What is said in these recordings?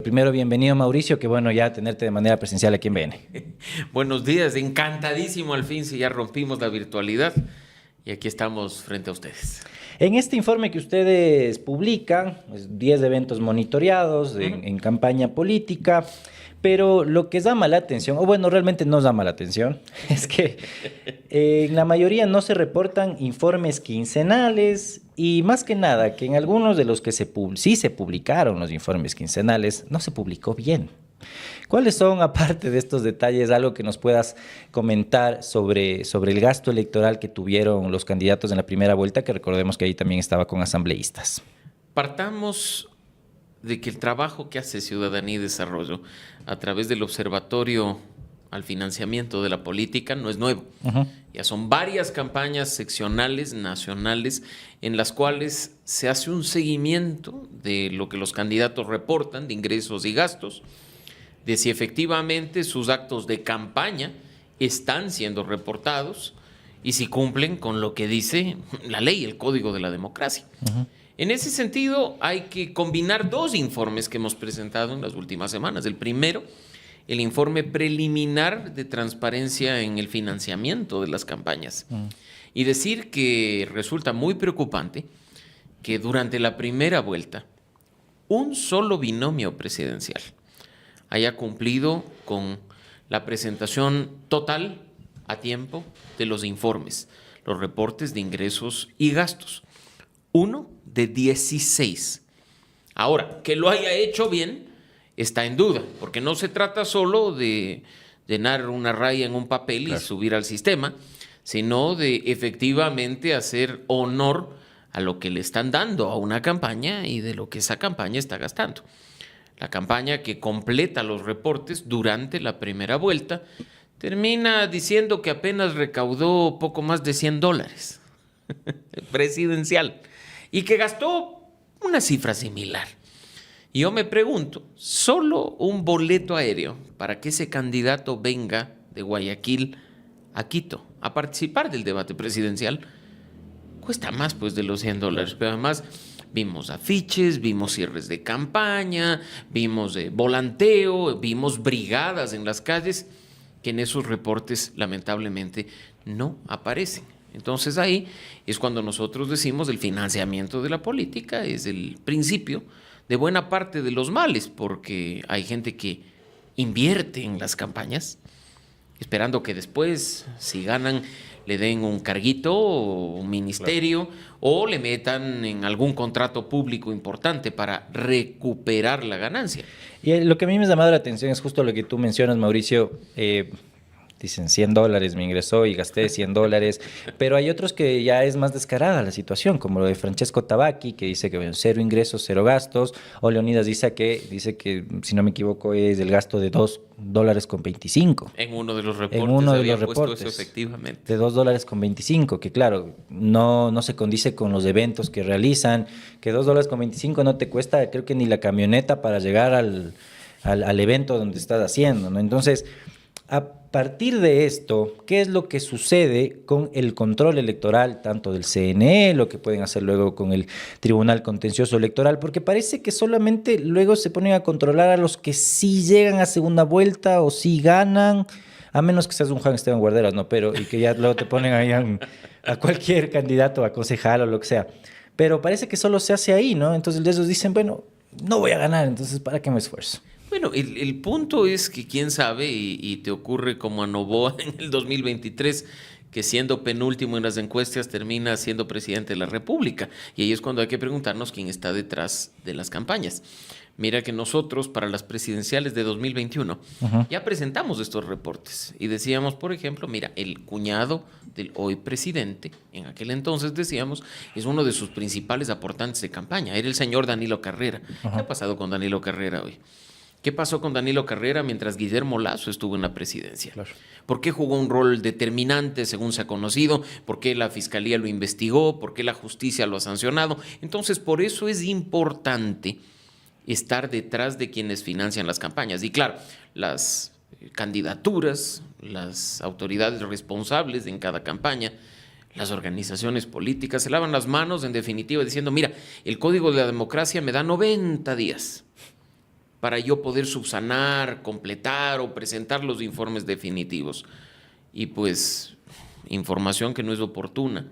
Primero, bienvenido Mauricio, qué bueno ya tenerte de manera presencial aquí en BN. Buenos días, encantadísimo al fin si ya rompimos la virtualidad y aquí estamos frente a ustedes. En este informe que ustedes publican, 10 eventos monitoreados en campaña política, pero lo que llama la atención, o bueno, realmente no llama la atención, es que en la mayoría no se reportan informes quincenales y más que nada que en algunos de los que sí se publicaron los informes quincenales, no se publicó bien. ¿Cuáles son, aparte de estos detalles, algo que nos puedas comentar sobre el gasto electoral que tuvieron los candidatos en la primera vuelta, que recordemos que ahí también estaba con asambleístas? Partamos de que el trabajo que hace Ciudadanía y Desarrollo a través del Observatorio al Financiamiento de la Política no es nuevo. Ya son varias campañas seccionales, nacionales, en las cuales se hace un seguimiento de lo que los candidatos reportan de ingresos y gastos, de si efectivamente sus actos de campaña están siendo reportados y si cumplen con lo que dice la ley, el Código de la Democracia. En ese sentido, hay que combinar dos informes que hemos presentado en las últimas semanas. El primero, el informe preliminar de transparencia en el financiamiento de las campañas. Y decir que resulta muy preocupante que durante la primera vuelta, un solo binomio presidencial haya cumplido con la presentación total a tiempo de los informes, los reportes de ingresos y gastos. 1 de 16. Ahora, que lo haya hecho bien está en duda, porque no se trata solo de llenar una raya en un papel y subir al sistema, sino de efectivamente hacer honor a lo que le están dando a una campaña y de lo que esa campaña está gastando. La campaña que completa los reportes durante la primera vuelta termina diciendo que apenas recaudó poco más de $100 presidencial y que gastó una cifra similar. Y yo me pregunto, solo un boleto aéreo para que ese candidato venga de Guayaquil a Quito a participar del debate presidencial cuesta más pues de los $100, pero además vimos afiches, vimos cierres de campaña, vimos volanteo, vimos brigadas en las calles que en esos reportes lamentablemente no aparecen. Entonces ahí es cuando nosotros decimos el financiamiento de la política es el principio de buena parte de los males, porque hay gente que invierte en las campañas esperando que después, si ganan, le den un carguito o un ministerio o le metan en algún contrato público importante para recuperar la ganancia. Y lo que a mí me ha llamado la atención es justo lo que tú mencionas, Mauricio. Dicen $100 me ingresó y gasté $100, pero hay otros que ya es más descarada la situación, como lo de Francesco Tabacchi, que dice que bueno, 0 ingresos, 0 gastos, o Leonidas dice que, si no me equivoco, es el gasto de $2.25. En uno de los reportes en uno de había los puesto reportes, eso efectivamente. de $2.25, que claro, no se condice con los eventos que realizan, que $2.25 no te cuesta, creo que ni la camioneta para llegar al evento donde estás haciendo, ¿no? Entonces, a partir de esto, ¿qué es lo que sucede con el control electoral, tanto del CNE, lo que pueden hacer luego con el Tribunal Contencioso Electoral? Porque parece que solamente luego se ponen a controlar a los que sí llegan a segunda vuelta o sí ganan, a menos que seas un Juan Esteban Guarderas, ¿no? Pero, y que ya luego te ponen ahí a cualquier candidato, a concejal o lo que sea. Pero parece que solo se hace ahí, ¿no? Entonces ellos dicen, bueno, no voy a ganar, entonces ¿para qué me esfuerzo? Bueno, el punto es que quién sabe y te ocurre como a Noboa en el 2023, que siendo penúltimo en las encuestas termina siendo presidente de la República. Y ahí es cuando hay que preguntarnos quién está detrás de las campañas. Mira que nosotros para las presidenciales de 2021 ya presentamos estos reportes y decíamos, por ejemplo, mira, el cuñado del hoy presidente, en aquel entonces decíamos, es uno de sus principales aportantes de campaña, era el señor Danilo Carrera. ¿Qué ha pasado con Danilo Carrera hoy? ¿Qué pasó con Danilo Carrera mientras Guillermo Lasso estuvo en la presidencia? Claro. ¿Por qué jugó un rol determinante, según se ha conocido? ¿Por qué la Fiscalía lo investigó? ¿Por qué la justicia lo ha sancionado? Entonces, por eso es importante estar detrás de quienes financian las campañas. Y claro, las candidaturas, las autoridades responsables en cada campaña, las organizaciones políticas se lavan las manos, en definitiva, diciendo, mira, el Código de la Democracia me da 90 días. para yo poder subsanar, completar o presentar los informes definitivos. Y pues información que no es oportuna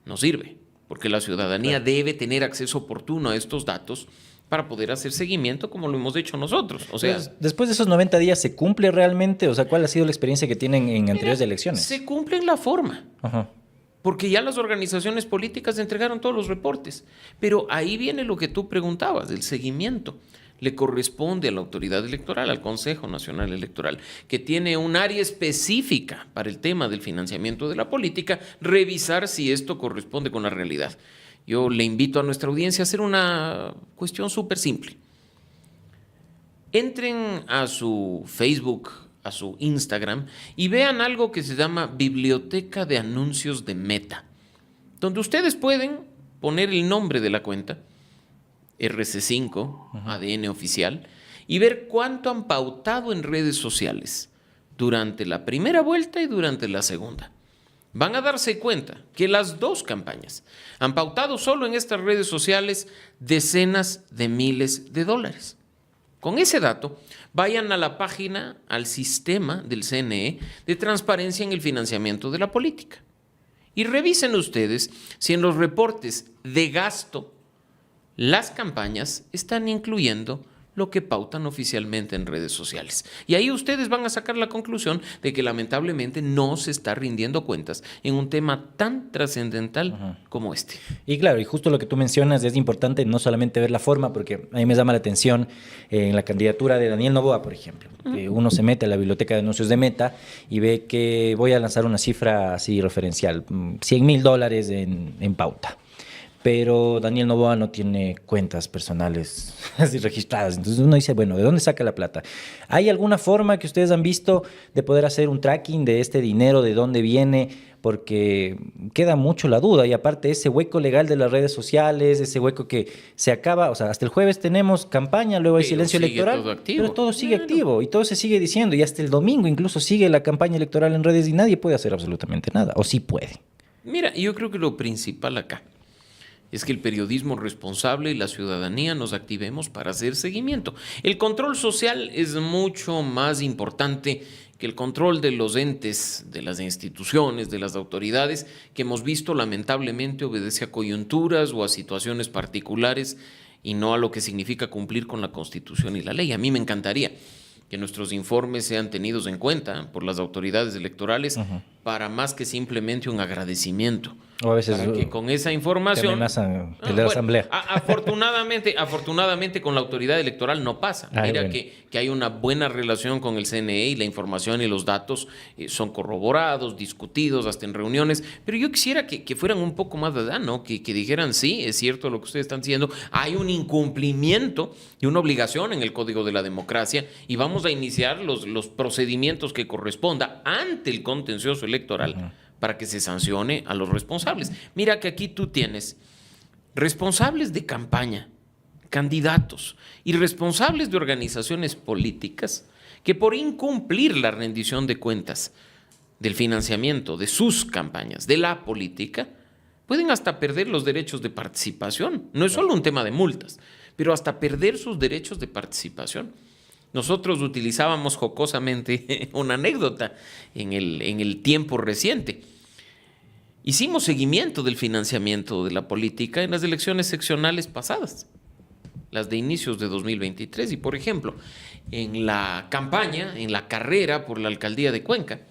no sirve, porque la ciudadanía debe tener acceso oportuno a estos datos para poder hacer seguimiento como lo hemos hecho nosotros. O sea, después de esos 90 días, ¿se cumple realmente? O sea, ¿cuál ha sido la experiencia que tienen en anteriores elecciones? Se cumple en la forma. Ajá. Porque ya las organizaciones políticas entregaron todos los reportes. Pero ahí viene lo que tú preguntabas, el seguimiento. Le corresponde a la autoridad electoral, al Consejo Nacional Electoral, que tiene un área específica para el tema del financiamiento de la política, revisar si esto corresponde con la realidad. Yo le invito a nuestra audiencia a hacer una cuestión súper simple. Entren a su Facebook, a su Instagram y vean algo que se llama Biblioteca de Anuncios de Meta, donde ustedes pueden poner el nombre de la cuenta, RC5, ADN oficial, y ver cuánto han pautado en redes sociales durante la primera vuelta y durante la segunda. Van a darse cuenta que las dos campañas han pautado solo en estas redes sociales decenas de miles de dólares. Con ese dato, vayan a la página, al sistema del CNE de transparencia en el financiamiento de la política. Y revisen ustedes si en los reportes de gasto las campañas están incluyendo lo que pautan oficialmente en redes sociales. Y ahí ustedes van a sacar la conclusión de que lamentablemente no se está rindiendo cuentas en un tema tan trascendental como este. Y claro, y justo lo que tú mencionas, es importante no solamente ver la forma, porque a mí me llama la atención en la candidatura de Daniel Noboa, por ejemplo. Que uno se mete a la biblioteca de anuncios de Meta y ve que voy a lanzar una cifra así referencial, $100,000 en pauta. Pero Daniel Noboa no tiene cuentas personales así registradas. Entonces uno dice, bueno, ¿de dónde saca la plata? ¿Hay alguna forma que ustedes han visto de poder hacer un tracking de este dinero, de dónde viene? Porque queda mucho la duda. Y aparte ese hueco legal de las redes sociales, ese hueco que se acaba, o sea, hasta el jueves tenemos campaña, luego hay silencio electoral, pero todo sigue activo y todo se sigue diciendo. Y hasta el domingo incluso sigue la campaña electoral en redes y nadie puede hacer absolutamente nada. ¿O sí puede? Mira, yo creo que lo principal acá es que el periodismo responsable y la ciudadanía nos activemos para hacer seguimiento. El control social es mucho más importante que el control de los entes, de las instituciones, de las autoridades, que hemos visto lamentablemente obedece a coyunturas o a situaciones particulares y no a lo que significa cumplir con la Constitución y la ley. A mí me encantaría que nuestros informes sean tenidos en cuenta por las autoridades electorales para más que simplemente un agradecimiento. O a veces para que con esa información amenazan la asamblea. Afortunadamente con la autoridad electoral no pasa. Mira bueno. que hay una buena relación con el CNE y la información y los datos son corroborados, discutidos, hasta en reuniones. Pero yo quisiera que fueran un poco más allá, ¿no? Que dijeran, sí, es cierto lo que ustedes están diciendo, hay un incumplimiento y una obligación en el Código de la Democracia y vamos a iniciar los procedimientos que corresponda ante el contencioso electoral para que se sancione a los responsables. Mira que aquí tú tienes responsables de campaña, candidatos y responsables de organizaciones políticas que por incumplir la rendición de cuentas del financiamiento de sus campañas, de la política, pueden hasta perder los derechos de participación. No es solo un tema de multas, pero hasta perder sus derechos de participación. Nosotros utilizábamos jocosamente una anécdota en el tiempo reciente. Hicimos seguimiento del financiamiento de la política en las elecciones seccionales pasadas, las de inicios de 2023. Y, por ejemplo, en la campaña, en la carrera por la alcaldía de Cuenca,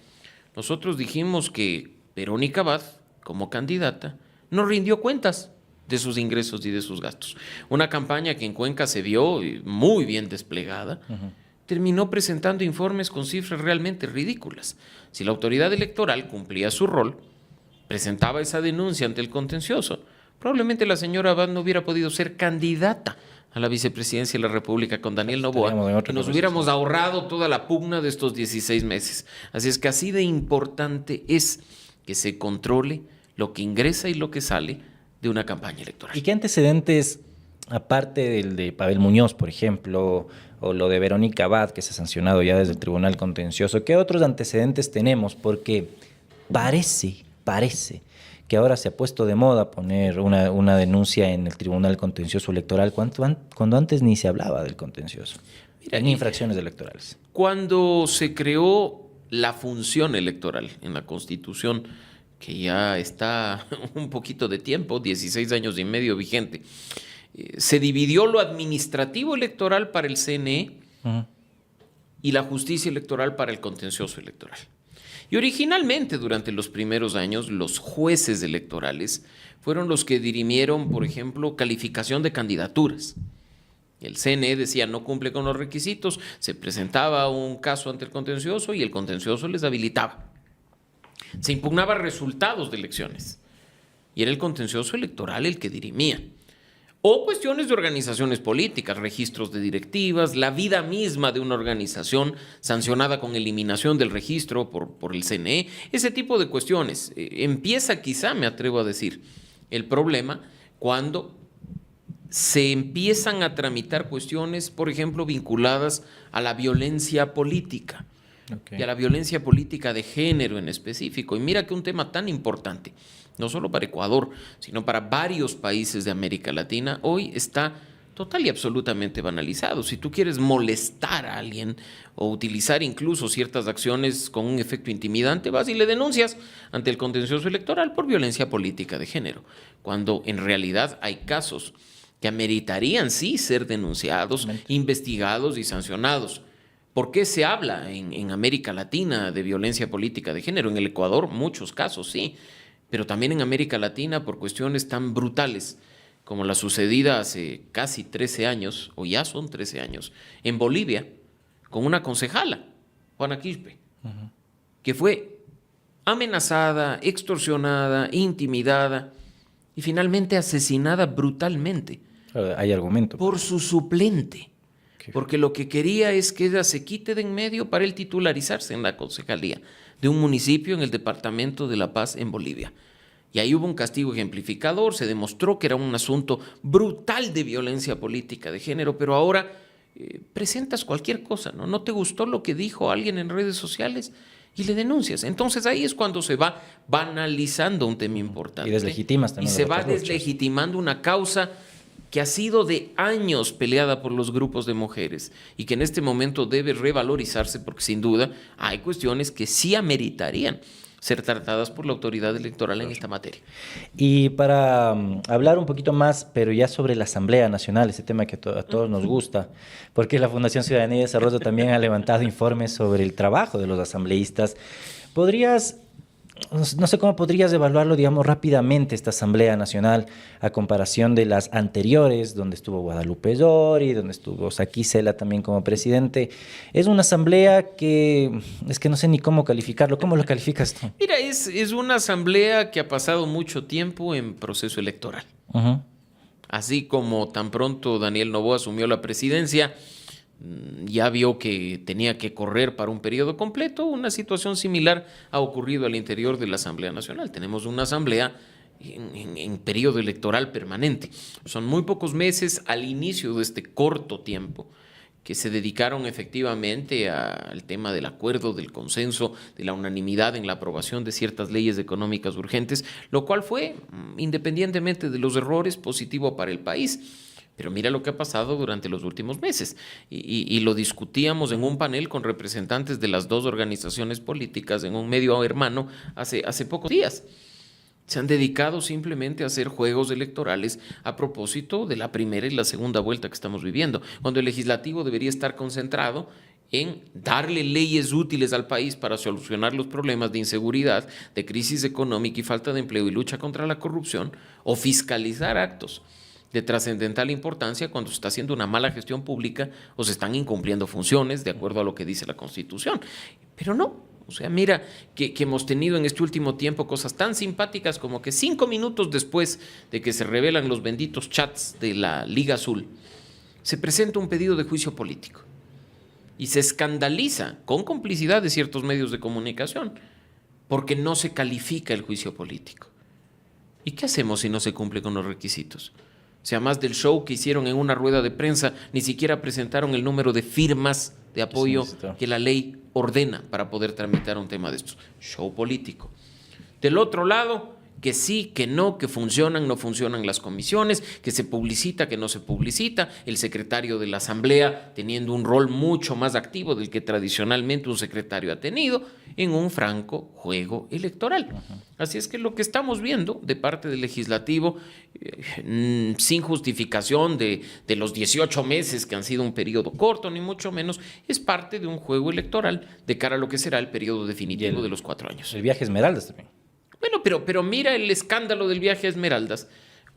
nosotros dijimos que Verónica Abad, como candidata, no rindió cuentas de sus ingresos y de sus gastos. Una campaña que en Cuenca se vio muy bien desplegada, terminó presentando informes con cifras realmente ridículas. Si la autoridad electoral cumplía su rol, presentaba esa denuncia ante el contencioso, probablemente la señora Abad no hubiera podido ser candidata a la vicepresidencia de la República con Daniel Noboa y nos hubiéramos ahorrado toda la pugna de estos 16 meses. Así es que así de importante es que se controle lo que ingresa y lo que sale de una campaña electoral. ¿Y qué antecedentes, aparte del de Pavel Muñoz, por ejemplo, o lo de Verónica Abad, que se ha sancionado ya desde el Tribunal Contencioso, qué otros antecedentes tenemos? Porque parece que ahora se ha puesto de moda poner una denuncia en el Tribunal Contencioso Electoral, cuando antes ni se hablaba del contencioso, en infracciones electorales. Cuando se creó la función electoral en la Constitución, que ya está un poquito de tiempo, 16 años y medio vigente, se dividió lo administrativo electoral para el CNE y la justicia electoral para el contencioso electoral. Y originalmente, durante los primeros años, los jueces electorales fueron los que dirimieron, por ejemplo, calificación de candidaturas. El CNE decía no cumple con los requisitos, se presentaba un caso ante el contencioso y el contencioso les habilitaba. Se impugnaban resultados de elecciones y era el contencioso electoral el que dirimía. O cuestiones de organizaciones políticas, registros de directivas, la vida misma de una organización sancionada con eliminación del registro por el CNE, ese tipo de cuestiones. Empieza quizá, me atrevo a decir, el problema cuando se empiezan a tramitar cuestiones, por ejemplo, vinculadas a la violencia política y a la violencia política de género en específico. Y mira que un tema tan importante, no solo para Ecuador, sino para varios países de América Latina, hoy está total y absolutamente banalizado. Si tú quieres molestar a alguien o utilizar incluso ciertas acciones con un efecto intimidante, vas y le denuncias ante el contencioso electoral por violencia política de género, cuando en realidad hay casos que ameritarían sí ser denunciados, investigados y sancionados. ¿Por qué se habla en América Latina de violencia política de género? En el Ecuador muchos casos, sí, pero también en América Latina por cuestiones tan brutales como la sucedida hace casi 13 años, o ya son 13 años, en Bolivia, con una concejala, Juana Quispe, que fue amenazada, extorsionada, intimidada y finalmente asesinada brutalmente. Hay argumento. Por su suplente. Porque lo que quería es que ella se quite de en medio para él titularizarse en la concejalía de un municipio en el departamento de La Paz, en Bolivia. Y ahí hubo un castigo ejemplificador, se demostró que era un asunto brutal de violencia política de género, pero ahora presentas cualquier cosa, ¿no? No te gustó lo que dijo alguien en redes sociales y le denuncias. Entonces ahí es cuando se va banalizando un tema importante. Y deslegitimas también. Y se va deslegitimando una causa que ha sido de años peleada por los grupos de mujeres y que en este momento debe revalorizarse porque sin duda hay cuestiones que sí ameritarían ser tratadas por la autoridad electoral en esta materia. Y para hablar un poquito más, pero ya sobre la Asamblea Nacional, ese tema que a todos nos gusta, porque la Fundación Ciudadanía y Desarrollo también ha levantado informes sobre el trabajo de los asambleístas. ¿Podrías, no sé cómo podrías evaluarlo, digamos, rápidamente esta Asamblea Nacional a comparación de las anteriores, donde estuvo Guadalupe Llori, donde estuvo Saquí Cela también como presidente? Es una asamblea que es que no sé ni cómo calificarlo. ¿Cómo lo calificas tú? Mira, es una asamblea que ha pasado mucho tiempo en proceso electoral. Así como tan pronto Daniel Noboa asumió la presidencia, ya vio que tenía que correr para un periodo completo. Una situación similar ha ocurrido al interior de la Asamblea Nacional. Tenemos una asamblea en periodo electoral permanente. Son muy pocos meses al inicio de este corto tiempo que se dedicaron efectivamente al tema del acuerdo, del consenso, de la unanimidad en la aprobación de ciertas leyes económicas urgentes, lo cual fue, independientemente de los errores, positivo para el país. Pero mira lo que ha pasado durante los últimos meses y lo discutíamos en un panel con representantes de las dos organizaciones políticas en un medio hermano hace pocos días. Se han dedicado simplemente a hacer juegos electorales a propósito de la primera y la segunda vuelta que estamos viviendo, cuando el legislativo debería estar concentrado en darle leyes útiles al país para solucionar los problemas de inseguridad, de crisis económica y falta de empleo y lucha contra la corrupción, o fiscalizar actos de trascendental importancia cuando se está haciendo una mala gestión pública o se están incumpliendo funciones de acuerdo a lo que dice la Constitución. Pero no, o sea, mira que hemos tenido en este último tiempo cosas tan simpáticas como que 5 minutos después de que se revelan los benditos chats de la Liga Azul, se presenta un pedido de juicio político y se escandaliza con complicidad de ciertos medios de comunicación porque no se califica el juicio político. ¿Y qué hacemos si no se cumple con los requisitos? O sea, más del show que hicieron en una rueda de prensa, ni siquiera presentaron el número de firmas de apoyo que la ley ordena para poder tramitar un tema de estos. Show político. Del otro lado, que sí, que no, que funcionan, no funcionan las comisiones, que se publicita, que no se publicita, el secretario de la Asamblea teniendo un rol mucho más activo del que tradicionalmente un secretario ha tenido en un franco juego electoral. Así es que lo que estamos viendo de parte del legislativo, sin justificación de los 18 meses que han sido un periodo corto, ni mucho menos, es parte de un juego electoral de cara a lo que será el periodo definitivo de los 4 años. El viaje Esmeraldas también. Bueno, pero mira el escándalo del viaje a Esmeraldas,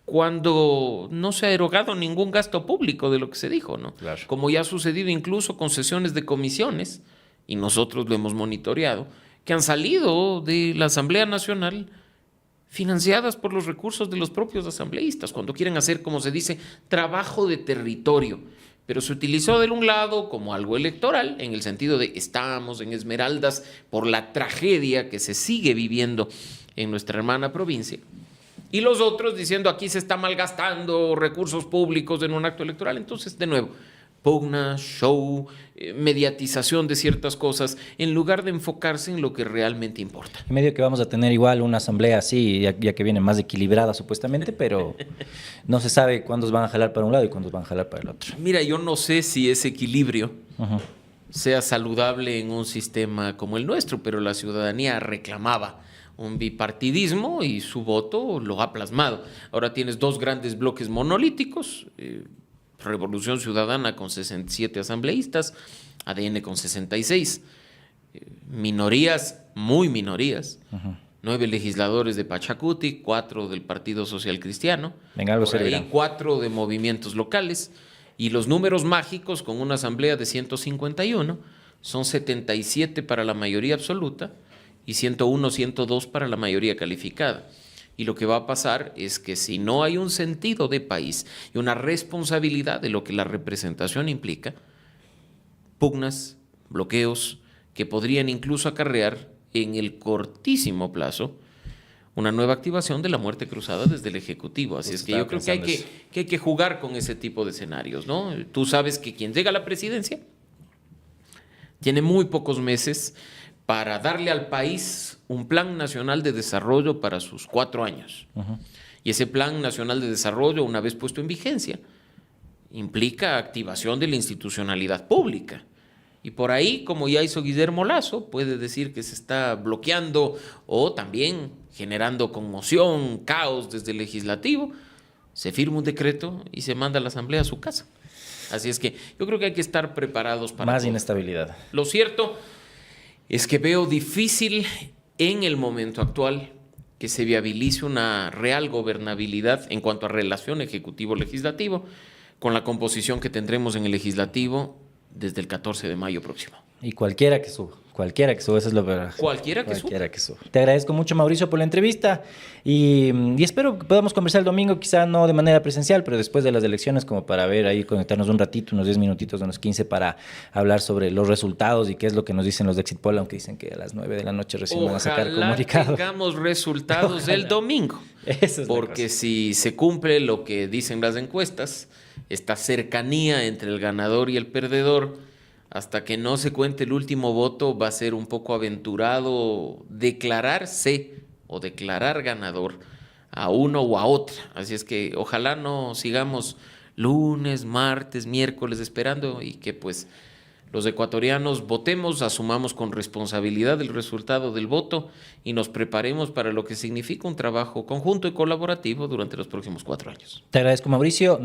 cuando no se ha erogado ningún gasto público de lo que se dijo, ¿no? Claro. Como ya ha sucedido incluso con sesiones de comisiones, y nosotros lo hemos monitoreado, que han salido de la Asamblea Nacional financiadas por los recursos de los propios asambleístas, cuando quieren hacer, como se dice, trabajo de territorio. Pero se utilizó de un lado como algo electoral, en el sentido de estamos en Esmeraldas por la tragedia que se sigue viviendo en nuestra hermana provincia, y los otros diciendo aquí se está malgastando recursos públicos en un acto electoral. Entonces, de nuevo, pugna, show, mediatización de ciertas cosas, en lugar de enfocarse en lo que realmente importa. En medio que vamos a tener igual una asamblea así, ya que viene más equilibrada supuestamente, pero no se sabe cuándos van a jalar para un lado y cuándos van a jalar para el otro. Mira, yo no sé si ese equilibrio sea saludable en un sistema como el nuestro, pero la ciudadanía reclamaba un bipartidismo y su voto lo ha plasmado. Ahora tienes dos grandes bloques monolíticos, Revolución Ciudadana con 67 asambleístas, ADN con 66, minorías, muy minorías, 9 legisladores de Pachacuti, 4 del Partido Social Cristiano, Venga, algo por ahí servirá. 4 de movimientos locales, y los números mágicos con una asamblea de 151 son 77 para la mayoría absoluta y 101, 102 para la mayoría calificada. Y lo que va a pasar es que si no hay un sentido de país y una responsabilidad de lo que la representación implica, pugnas, bloqueos, que podrían incluso acarrear en el cortísimo plazo una nueva activación de la muerte cruzada desde el Ejecutivo. Así es que yo creo que hay que jugar con ese tipo de escenarios, ¿no? Tú sabes que quien llega a la presidencia tiene muy pocos meses para darle al país un plan nacional de desarrollo para sus 4 años. Y ese plan nacional de desarrollo, una vez puesto en vigencia, implica activación de la institucionalidad pública. Y por ahí, como ya hizo Guillermo Lasso, puede decir que se está bloqueando o también generando conmoción, caos desde el legislativo, se firma un decreto y se manda a la Asamblea a su casa. Así es que yo creo que hay que estar preparados para Más todo. inestabilidad. Lo cierto es que veo difícil en el momento actual que se viabilice una real gobernabilidad en cuanto a relación ejecutivo-legislativo con la composición que tendremos en el legislativo desde el 14 de mayo próximo. Y cualquiera que suba, eso es lo verdad. Cualquiera que suba. Te agradezco mucho, Mauricio, por la entrevista y espero que podamos conversar el domingo, quizá no de manera presencial, pero después de las elecciones, como para ver ahí, conectarnos un ratito, unos 10 minutitos, unos 15, para hablar sobre los resultados y qué es lo que nos dicen los de Exit Poll, aunque dicen que a las 9 de la noche recién van a sacar comunicado. Ojalá tengamos resultados el domingo, Eso es porque si se cumple lo que dicen las encuestas, esta cercanía entre el ganador y el perdedor, hasta que no se cuente el último voto, va a ser un poco aventurado declararse o declarar ganador a uno o a otra. Así es que ojalá no sigamos lunes, martes, miércoles esperando y que pues los ecuatorianos votemos, asumamos con responsabilidad el resultado del voto y nos preparemos para lo que significa un trabajo conjunto y colaborativo durante los próximos 4 años. Te agradezco, Mauricio.